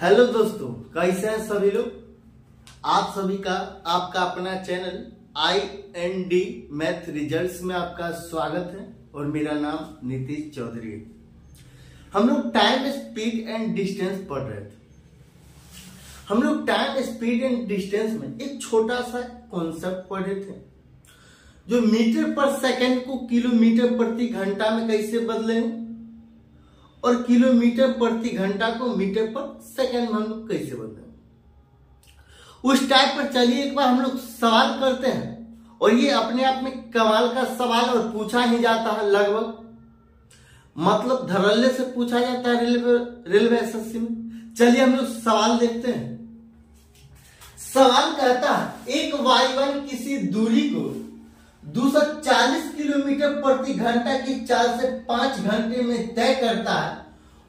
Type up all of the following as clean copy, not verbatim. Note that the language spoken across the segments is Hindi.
हेलो दोस्तों, कैसे हैं सभी लोग। आप सभी का आपका अपना चैनल IND मैथ रिजल्ट्स में आपका स्वागत है और मेरा नाम नीतीश चौधरी है। हम लोग टाइम, स्पीड एंड डिस्टेंस पढ़ रहे थे। हम लोग टाइम, स्पीड एंड डिस्टेंस में एक छोटा सा कॉन्सेप्ट पढ़ रहे थे, जो मीटर पर सेकंड को किलोमीटर प्रति घंटा में कैसे बदलेंगे और किलोमीटर प्रति घंटा को मीटर पर सेकंड में हम लोग कैसे बदलेंगे। उस टाइप पर चलिए एक बार हम लोग सवाल करते हैं, और ये अपने आप में कमाल का सवाल और पूछा ही जाता है लगभग, मतलब धड़ल्ले से पूछा जाता है रेलवे एसएससी में। चलिए हम लोग सवाल देखते हैं। सवाल कहता है एक वायुयान किसी दूरी को 240 किलोमीटर प्रति घंटा की चाल से 5 घंटे में तय करता है।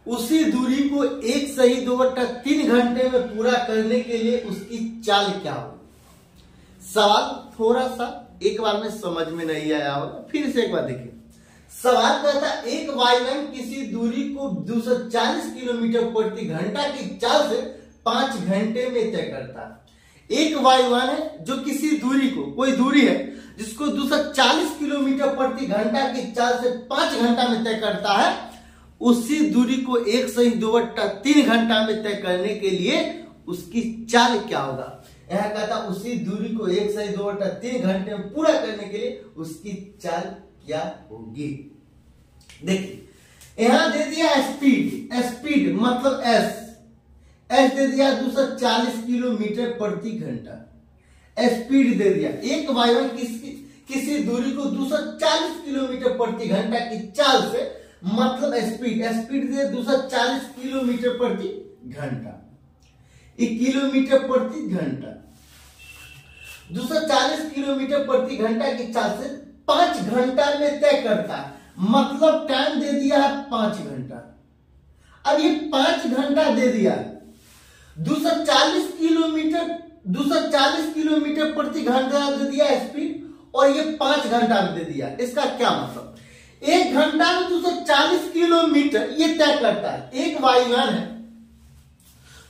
उसी दूरी को 1 सही 2/3 घंटे में पूरा करने के लिए उसकी चाल क्या होगी। सवाल थोड़ा सा एक बार में समझ में नहीं आया होगा, फिर से एक बार देखिए। सवाल कहता है एक वायुयान किसी दूरी को 240 किलोमीटर प्रति घंटा की चाल से 5 घंटे में तय करता है। एक वायुयान है जो किसी दूरी को, कोई दूरी है जिसको 240 किलोमीटर प्रति घंटा की चाल से 5 घंटा में तय करता है। उसी दूरी को 1 सही 2/3 घंटा में तय करने के लिए उसकी चाल क्या होगा। यहां कहता उसी दूरी को 1 सही 2/3 घंटे में पूरा करने के लिए उसकी चाल क्या होगी। देखिए यहां दे दिया स्पीड मतलब एस दे दिया 240 किलोमीटर प्रति घंटा। स्पीड दे दिया, एक वायुयान किसी दूरी को 240 किलोमीटर प्रति घंटा की चाल से, मतलब स्पीड दे 240 किलोमीटर प्रति घंटा। किलोमीटर प्रति घंटा 240 किलोमीटर प्रति घंटा की चाल से 5 घंटा में तय करता है, मतलब टाइम दे दिया है 5 घंटा। अब ये 5 घंटा दे दिया है, 240 किलोमीटर प्रति घंटा दे दिया स्पीड, और ये 5 घंटा में दे दिया। इसका क्या मतलब, 1 घंटा में 240 किलोमीटर ये तय करता है। एक वायुयान है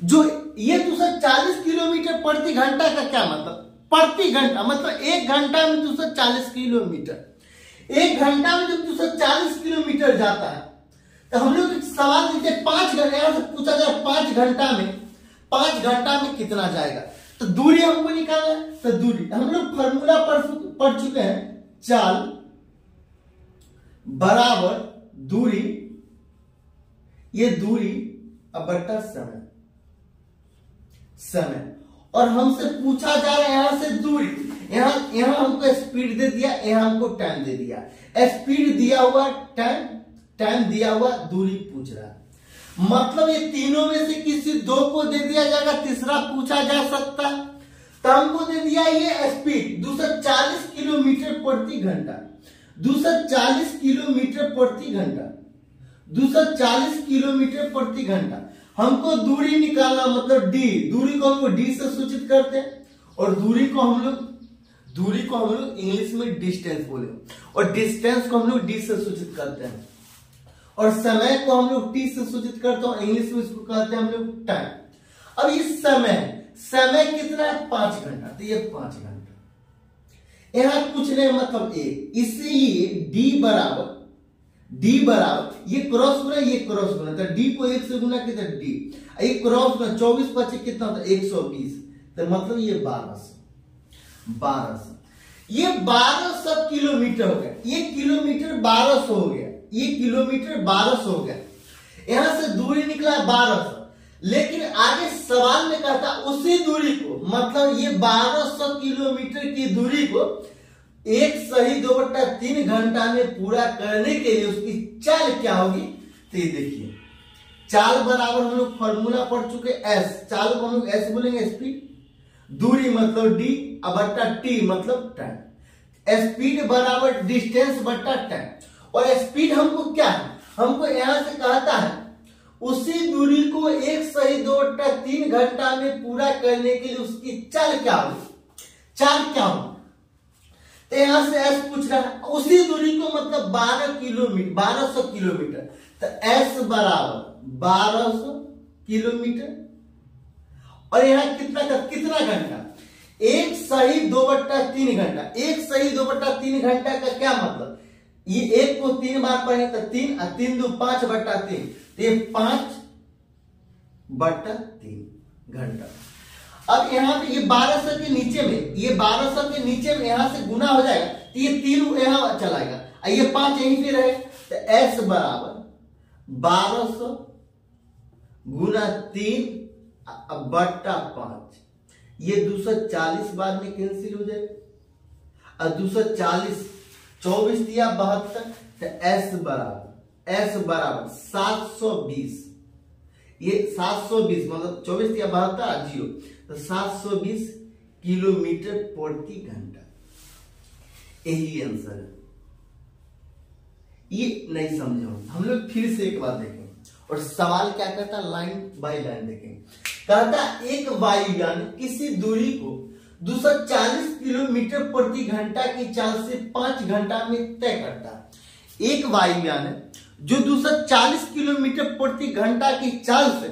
जो ये 240 किलोमीटर प्रति घंटा का क्या मतलब, प्रति घंटा मतलब 1 घंटा में 240 किलोमीटर। 1 घंटा में जब 240 किलोमीटर जाता है तो हम लोग एक सवाल लीजिए, 5 घंटे यहां से पूछा जाए 5 घंटा में कितना जाएगा, तो दूरी हमको निकालना है। तो दूरी हम लोग फॉर्मूला पढ़ चुके हैं, चाल बराबर दूरी, ये दूरी अब बटा समय, और हमसे पूछा जा रहा है यहां से दूरी। यहां हमको स्पीड दे दिया, यहां हमको टाइम दे दिया। स्पीड दिया हुआ, टाइम दिया हुआ, दूरी पूछ रहा है। मतलब ये तीनों में से किसी 2 को दे दिया जाएगा, तीसरा पूछा जा सकता है। तो हमको दे दिया ये स्पीड 240 किलोमीटर प्रति घंटा, 240 किलोमीटर प्रति घंटा, 240 किलोमीटर प्रति घंटा। हमको दूरी निकालना, मतलब डी, दूरी को हम लोग डी से सूचित करते हैं, और दूरी को हम लोग इंग्लिश में डिस्टेंस बोले, और डिस्टेंस को हम लोग डी से सूचित करते हैं, और समय को हम लोग टी से सूचित करते हैं, इंग्लिश में इसको कहते हैं हम लोग टाइम। अब इस समय कितना है, 5 घंटा, तो ये 5 घंटा। यहां कुछ नहीं, मतलब ए, इसलिए डी बराबर ये क्रॉस गुना, ये क्रॉस गुना, तो डी को 1 से गुना कितना, डी ये क्रॉस गुना 24 25 कितना होता है, 120, तो मतलब ये 1200 ये 1200 किलोमीटर हो गया। ये किलोमीटर 1200 हो गया, ये किलोमीटर 1200 हो गया। यहां से दूरी निकला 1200, लेकिन आगे सवाल में कहता उसी दूरी को, मतलब ये 1200 किलोमीटर की दूरी को 1 सही 2/3 घंटा में पूरा करने के लिए उसकी चाल क्या होगी। तो ये देखिए, चाल बराबर हम लोग फॉर्मूला पढ़ चुके एस, चाल को हम लोग एस बोलेंगे, स्पीड, दूरी मतलब डी, बट्टा टी मतलब टाइम। स्पीड बराबर डिस्टेंस बट्टा टाइम, और स्पीड हमको क्या है, हमको यहां से कहता है उसी दूरी को 1 सही 2/3 घंटा में पूरा करने के लिए उसकी चाल क्या होगी। तो यहां से एस पूछ रहा है, उसी दूरी को मतलब 1200 किलोमीटर, तो एस बराबर 1200 किलोमीटर और यहाँ कितना घंटा, 1 सही 2/3 घंटा। 1 सही 2/3 घंटा का क्या मतलब, ये 1 को 3 बार पढ़े तो 3 और 3 2 5/3, तो ये 5/3 घंटा। अब यहाँ पे ये 1200 के नीचे में, ये 1200 के नीचे में यहां से गुना हो जाएगा, तो ये 3 यहां चलाएगा और ये 5 यहीं पे रहे, तो S बराबर 1200 गुना 3/5, ये 240 बाद में कैंसिल हो जाएगा, और 240 24 दिया 72, तो S बराबर 720, ये 720 मतलब 24 दिया 72 जीरो, तो 720 किलोमीटर प्रति घंटा। यही आंसर है। ये नहीं समझे हम लोग फिर से एक बार देखेंगे और सवाल क्या करता है, लाइन बाय लाइन देखेंगे। कहता एक वायुयान किसी दूरी को 240 किलोमीटर प्रति घंटा की चाल से 5 घंटा में तय करता है। एक वायुयान है जो 240 किलोमीटर प्रति घंटा की चाल से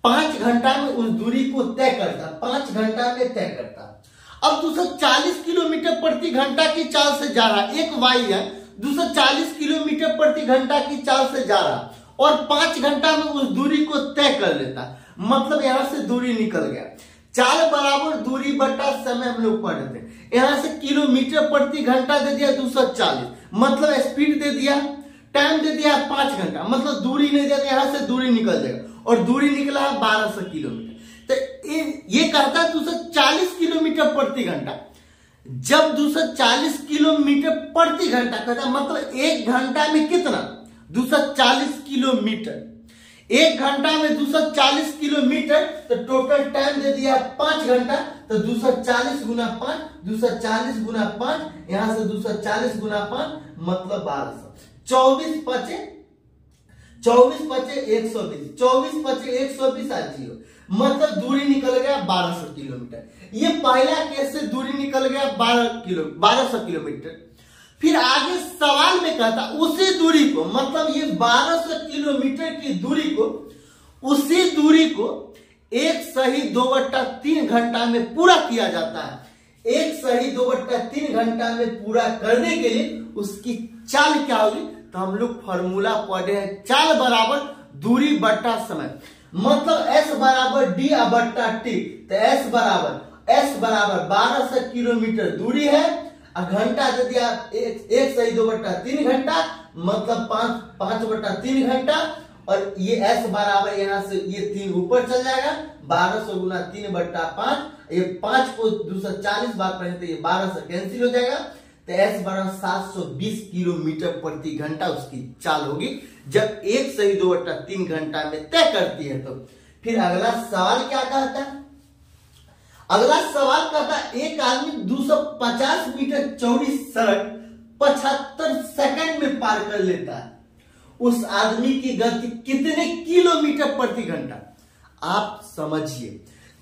5 घंटा में उस दूरी को तय करता, 5 घंटा में तय करता। अब 240 किलोमीटर प्रति घंटा की चाल से जा रहा, एक वायुयान 240 किलोमीटर प्रति घंटा की चाल से जा रहा और 5 घंटा में उस दूरी को तय कर लेता, मतलब यहां से दूरी निकल गया। चाल बराबर दूरी बटा समय हम लोग पढ़ रहे थे, यहां से किलोमीटर प्रति घंटा दे दिया 240, मतलब स्पीड दे दिया, टाइम दे दिया 5 घंटा, मतलब दूरी नहीं दे दिया, यहां से दूरी निकल जाएगा और दूरी निकला है 1200 किलोमीटर। तो ये कहता है 240 किलोमीटर प्रति घंटा। जब 240 किलोमीटर प्रति घंटा कहता, मतलब 1 घंटा में कितना, 240 किलोमीटर, 1 घंटा में 240 किलोमीटर, तो टोटल टाइम दे दिया 5 घंटा, तो 240 गुना 5, 240 गुना 5, यहां से 240 गुना 5 मतलब 1200, 24 पचे 120, 24 पचे 120 आ जीरो, मतलब दूरी निकल गया 1200 किलोमीटर। ये पहला केस से दूरी निकल गया 1200 किलोमीटर। फिर आगे सवाल में कहता उसी दूरी को, मतलब ये 1200 किलोमीटर की दूरी को, उसी दूरी को 1 सही 2/3 घंटा में पूरा किया जाता है। 1 सही 2/3 घंटा में पूरा करने के लिए उसकी चाल क्या होगी, तो हम लोग फॉर्मूला पढ़े हैं, चाल बराबर दूरी बटा समय, मतलब S बराबर D/T, तो S बराबर 1200 किलोमीटर दूरी है, घंटा दे दिया 1 सही 2/3 घंटा, मतलब 5/3 घंटा, और ये S बराबर यहां से ये 3 ऊपर चल जाएगा, 1200 गुना 3/5, ये 5 को 240 बार पढ़े तो ये 1200 कैंसिल हो जाएगा, तो S बराबर 720 किलोमीटर प्रति घंटा उसकी चाल होगी जब 1 सही 2/3 घंटा में तय करती है। तो फिर अगला सवाल क्या कहता है, अगला सवाल कहता एक आदमी 250 मीटर चौड़ी सड़क 75 सेकंड में पार कर लेता है, उस आदमी की गति कितने किलोमीटर प्रति घंटा। आप समझिए,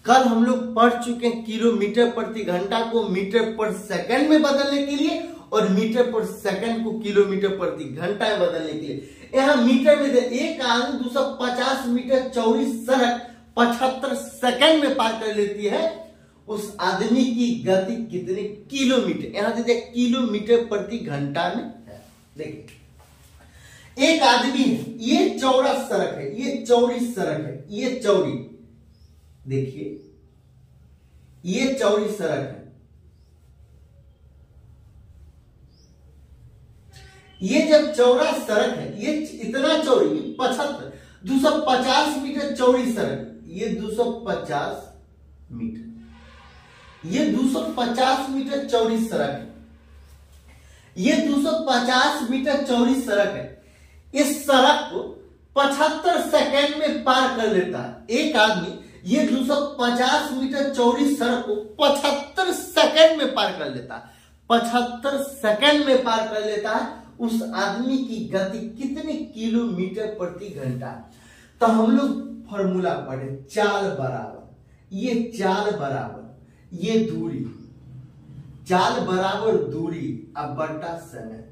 कल हम लोग पढ़ चुके हैं किलोमीटर प्रति घंटा को मीटर पर सेकंड में बदलने के लिए और मीटर पर सेकंड को किलोमीटर प्रति घंटा में बदलने के लिए। यहां मीटर में एक आदमी 250 मीटर चौड़ी सड़क 75 सेकंड में पार कर लेती है, उस आदमी की गति कितने किलोमीटर, यहां देखिए किलोमीटर प्रति घंटा में है। देखिए एक आदमी है, ये चौड़ा सड़क है, ये चौड़ी सड़क है, ये चौड़ी, देखिए ये चौड़ी सड़क है, ये जब चौड़ा सड़क है, ये इतना चौड़ी 250 मीटर चौड़ी सड़क, ये 250 मीटर, ये 250 मीटर चौड़ी सड़क है, ये 250 मीटर चौड़ी सड़क है। इस सड़क को 75 सेकंड में पार कर लेता है एक आदमी, ये 250 मीटर चौड़ी सड़क को 75 सेकंड में पार कर लेता है, 75 सेकंड में पार कर लेता है, उस आदमी की गति कितने किलोमीटर प्रति घंटा। तो हम लोग फॉर्मूला पढ़े, चाल बराबर, ये चाल बराबर ये दूरी, चाल बराबर दूरी अब बटा समय,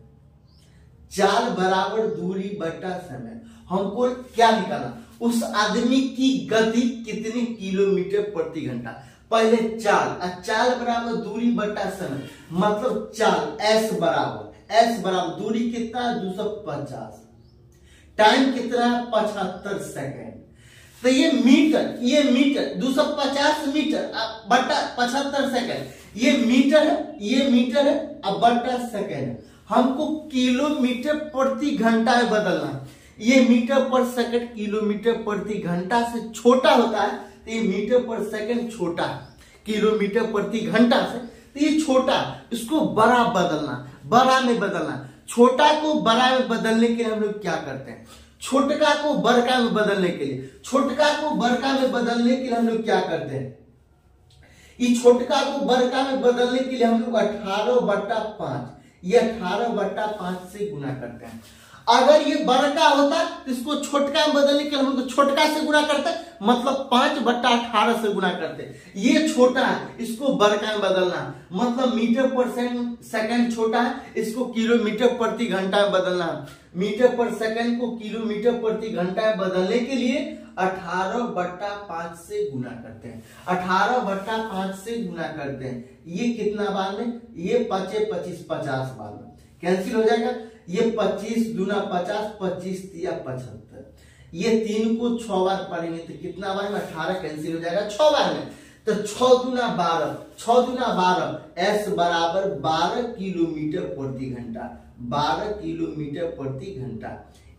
चाल बराबर दूरी बटा समय। हमको क्या निकालना, उस आदमी की गति कितनी किलोमीटर प्रति घंटा। पहले चाल बराबर दूरी बटा समय, मतलब चाल एस बराबर दूरी कितना 250, टाइम कितना है 75 सेकेंड। तो ये मीटर 250 मीटर बटा 75 सेकेंड, ये मीटर है अब बटा सेकेंड। हमको किलोमीटर प्रति घंटा में बदलना। ये मीटर पर सेकंड किलोमीटर प्रति घंटा से छोटा होता है, तो ये मीटर पर सेकंड छोटा है किलोमीटर प्रति घंटा से, तो ये छोटा, इसको बड़ा में बदलना। छोटा को बड़ा में बदलने के लिए हम लोग क्या करते हैं, छोटका को बड़का में बदलने के लिए हम लोग क्या करते हैं, ये छोटका को बड़का में बदलने के लिए हम लोग 18/5, ये 18/5 से गुना करते हैं। अगर ये बड़का होता तो इसको छोटका में बदलने के लिए हम लोग छोटका से गुना करते, मतलब 5/18 से गुना करते। ये छोटा है, इसको बड़का में बदलना, मतलब मीटर पर सेकंड छोटा है, इसको किलोमीटर प्रति घंटा में बदलना। मीटर पर सेकंड को किलोमीटर प्रति घंटा में बदलने के लिए 18/5 से गुना करते हैं। 18/5 से गुना करते हैं। ये कितना बार में, ये 25 50 बार में कैंसिल हो जाएगा। ये 25 दूना 50, 25 तिया 75, ये 3 को 6 बार पढ़ेंगे तो कितना बार में 18 कैंसिल हो जाएगा 6 बार में। तो 6 दूना 12 एस बराबर 12 किलोमीटर प्रति घंटा, 12 किलोमीटर प्रति घंटा।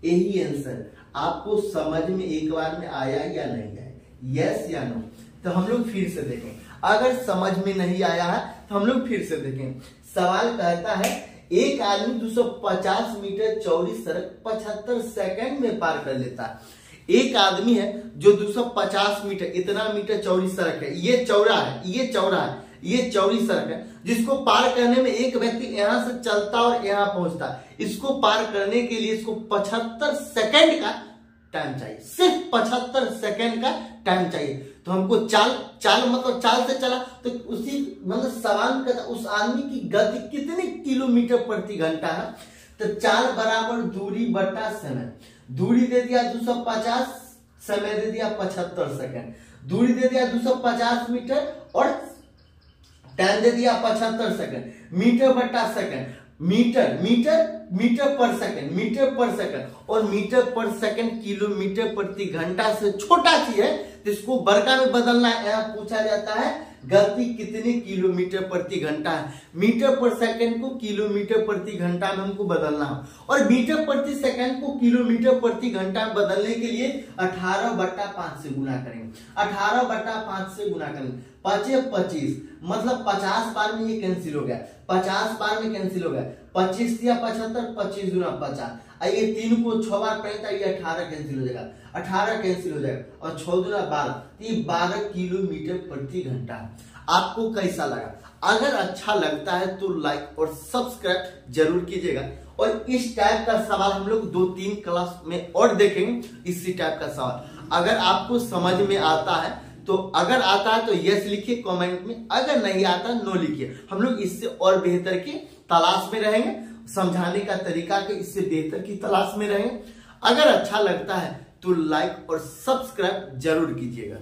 यही आंसर आपको समझ में एक बार में आया या नहीं आया, यस या नो। तो हम लोग फिर से देखें, अगर समझ में नहीं आया है तो हम लोग फिर से देखें। सवाल कहता है एक आदमी 250 मीटर चौड़ी सड़क 75 सेकंड में पार कर लेता है। एक आदमी है जो 250 मीटर, इतना मीटर चौड़ी सड़क है, ये चौड़ा है, ये चौड़ी सड़क है, जिसको पार करने में एक व्यक्ति यहां से चलता और यहां पहुंचता है। इसको पार करने के लिए इसको 75 सेकंड का टाइम चाहिए, सिर्फ 75 सेकंड का टाइम चाहिए। तो हमको चाल मतलब चाल से चला, तो उसी मतलब सवाल का उस आदमी की गति कितनी किलोमीटर प्रति घंटा है। तो चाल बराबर दूरी बटा समय, दूरी दे दिया 250, समय दे दिया 75 सेकंड। दूरी दे दिया 250 मीटर और टाइम दे दिया 75 सेकंड। मीटर बटा सेकंड, मीटर पर सेकंड और मीटर पर सेकंड किलोमीटर प्रति घंटा से छोटा चीज है, तो इसको बड़का में बदलना है। यहाँ पूछा जाता है गति कितने किलोमीटर प्रति घंटा है। मीटर पर सेकंड को किलोमीटर प्रति घंटा में हमको बदलना है, और मीटर प्रति सेकंड को किलोमीटर प्रति घंटा में बदलने के लिए 18/5 से गुना करेंगे। 18/5 से गुना करेंगे, 25 मतलब 50 बार में ये कैंसिल हो गया, 50 बार में कैंसिल हो गया। 25 या 75, 25 दूना 50, ये 3 को 6 बार पढ़ता, ये 18 कैंसिल हो जाएगा, 18 कैंसिल हो जाएगा और 6 दूना 12, ये 12 किलोमीटर प्रति घंटा। आपको कैसा लगा? अगर अच्छा लगता है तो लाइक और सब्सक्राइब जरूर कीजिएगा। और इस टाइप का सवाल हम लोग 2-3 क्लास में और देखेंगे। इसी टाइप का सवाल अगर आपको समझ में आता है तो, अगर आता है तो यस लिखिए कमेंट में, अगर नहीं आता नो लिखिए। हम लोग इससे और बेहतर की तलाश में रहेंगे, समझाने का तरीका के इससे बेहतर की तलाश में रहेंगे। अगर अच्छा लगता है तो लाइक और सब्सक्राइब जरूर कीजिएगा।